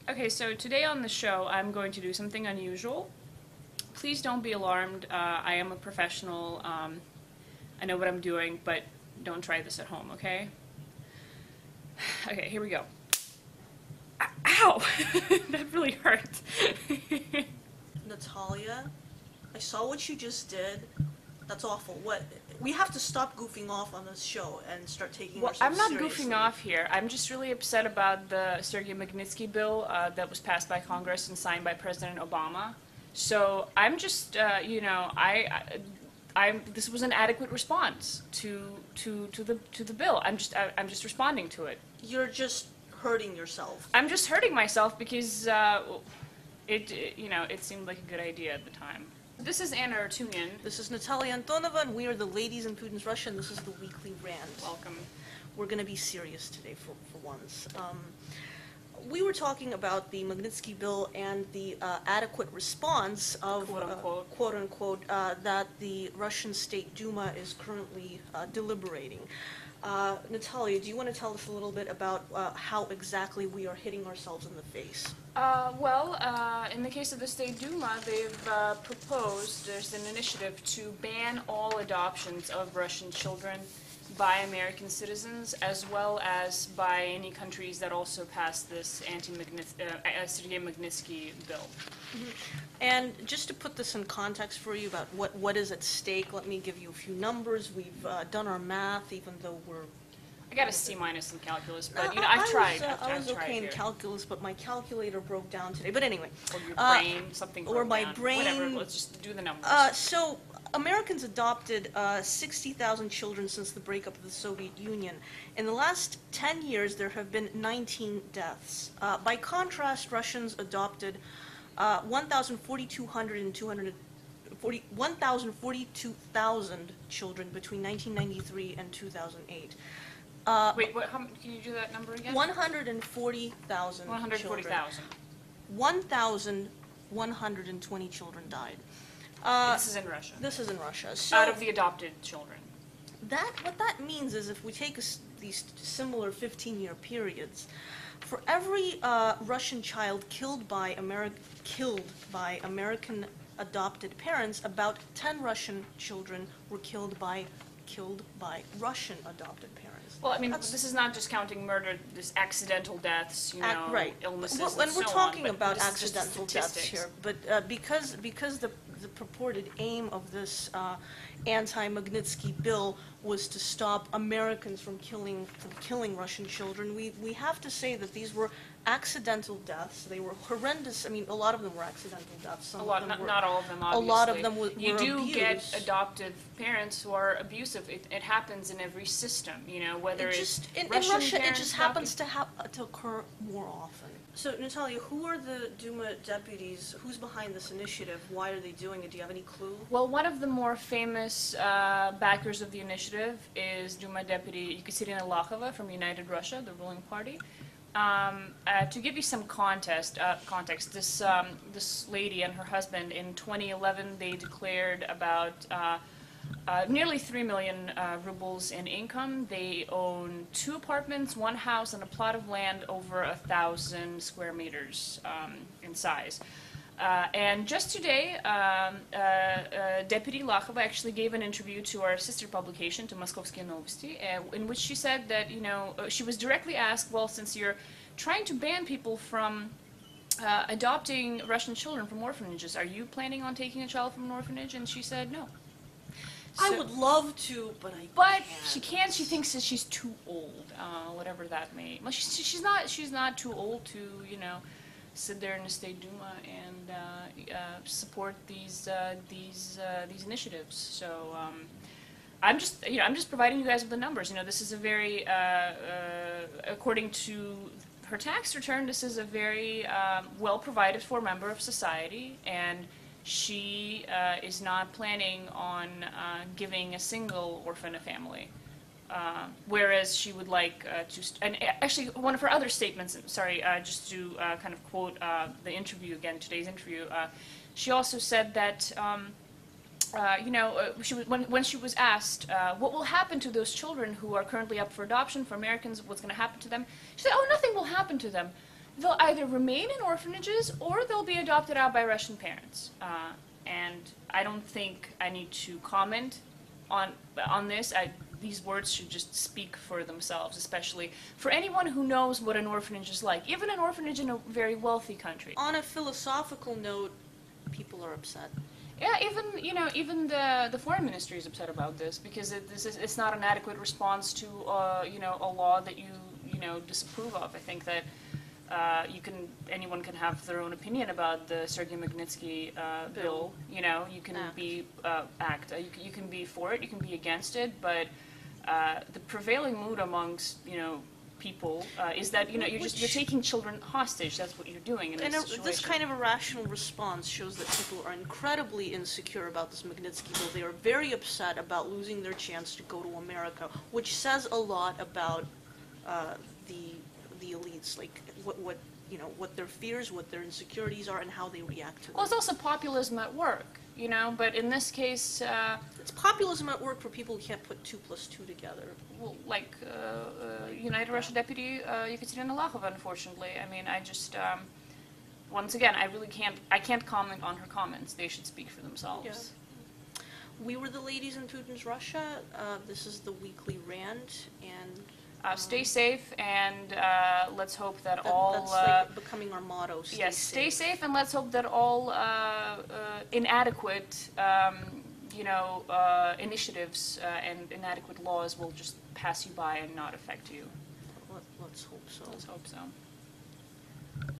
Okay, so today on the show, I'm going to do something unusual. Please don't be alarmed. I am a professional. I know what I'm doing, but don't try this at home, okay? Okay, here we go. Ow! That really hurt. Natalia, I saw what you just did. That's awful. What? We have to stop goofing off on this show and start taking Well, ourselves I'm not seriously. goofing off here. I'm just really upset about the Sergei Magnitsky bill that was passed by Congress and signed by President Obama. So I'm just, this was an adequate response to the bill. I'm just responding to it. You're just hurting yourself. I'm just hurting myself because it seemed like a good idea at the time. This is Arutunyan. This is Natalia Antonova, and we are the ladies in Putin's Russia, and this is the weekly rant. Welcome. We're going to be serious today for once. We were talking about the Magnitsky bill and the adequate response of, quote unquote, that the Russian State Duma is currently deliberating. Natalia, do you want to tell us a little bit about how exactly we are hitting ourselves in the face? In the case of the State Duma, they've proposed, there's an initiative to ban all adoptions of Russian children by American citizens, as well as by any countries that also passed this Sergei Magnitsky bill. Mm-hmm. And just to put this in context for you about what is at stake, let me give you a few numbers. We've done our math, even though we're... I got a C- in calculus, but I've tried. I was okay in here. calculus, but my calculator broke down today. But anyway. Or your brain, something broke or my down. brain. Whatever, let's just do the numbers. So Americans adopted 60,000 children since the breakup of the Soviet Union. In the last 10 years, there have been 19 deaths. By contrast, Russians adopted 1,042,000 children between 1993 and 2008. Wait, can you do that number again? 140,000 140,000. 1,120 children died. This is in Russia. This is in Russia. So out of the adopted children. what that means is if we take these similar 15-year periods, for every Russian child killed by American adopted parents, about 10 Russian children were killed by Russian adopted parents. Well, I mean, this is not just counting murder, this accidental deaths, right. illnesses, and and we're so talking on, about this is just accidental deaths here, but because the purported aim of this anti-Magnitsky bill was to stop Americans from killing Russian children, we have to say that these were accidental deaths. They were horrendous. I mean, a lot of them were accidental deaths. Some of them were, not all of them, obviously. A lot of them were You do abused. get adoptive parents who are abusive. It happens in every system, whether in Russian Russia, it parents just happens to occur more often. So, Natalia, who are the Duma deputies? Who's behind this initiative? Why are they doing it? Do you have any clue? Well, one of the more famous backers of the initiative is Duma deputy Ekaterina Lakhova from United Russia, the ruling party. To give you some context, this lady and her husband in 2011 they declared about nearly 3 million rubles in income. They own 2 apartments, 1 house, and a plot of land over 1,000 square meters in size. And just today, Deputy Lakhova actually gave an interview to our sister publication, to Moskovskie Novosti, in which she said that, she was directly asked, well, since you're trying to ban people from adopting Russian children from orphanages, are you planning on taking a child from an orphanage? And she said no. I would love to, but she can't. She thinks that she's too old, whatever that may. Well, she's not too old to, sit there in the State Duma and support these initiatives. So I'm just providing you guys with the numbers. This is a very according to her tax return, this is a very well provided for member of society, and she is not planning on giving a single orphan a family. Whereas she would like and actually one of her other statements, sorry, just to kind of quote the interview again, today's interview, she also said that, when she was asked, what will happen to those children who are currently up for adoption, for Americans, what's going to happen to them, she said, oh, nothing will happen to them. they'll either remain in orphanages or they'll be adopted out by Russian parents. And I don't think I need to comment on this. These words should just speak for themselves, especially for anyone who knows what an orphanage is like, even an orphanage in a very wealthy country. On a philosophical note, people are upset. Yeah, even the foreign ministry is upset about this because it's not an adequate response to a law that you disapprove of. I think that anyone can have their own opinion about the Sergei Magnitsky bill. You can be you can be for it, you can be against it, but the prevailing mood amongst people is that you're taking children hostage. That's what you're doing in this situation. This kind of irrational response shows that people are incredibly insecure about this Magnitsky bill. They are very upset about losing their chance to go to America, which says a lot about the elites, like what their fears, what their insecurities are, and how they react to them. Well, it's also populism at work, but in this case... it's populism at work for people who can't put 2 + 2 together. Well, like United Russia Deputy Ekaterina Lachova, unfortunately. I mean, I just... once again, I can't comment on her comments. They should speak for themselves. Yeah. We were the ladies in Putin's Russia. This is the weekly rant, and... stay safe, and let's hope that all... That's like becoming our motto, stay safe, and let's hope that all inadequate, initiatives and inadequate laws will just pass you by and not affect you. Let's hope so. Let's hope so.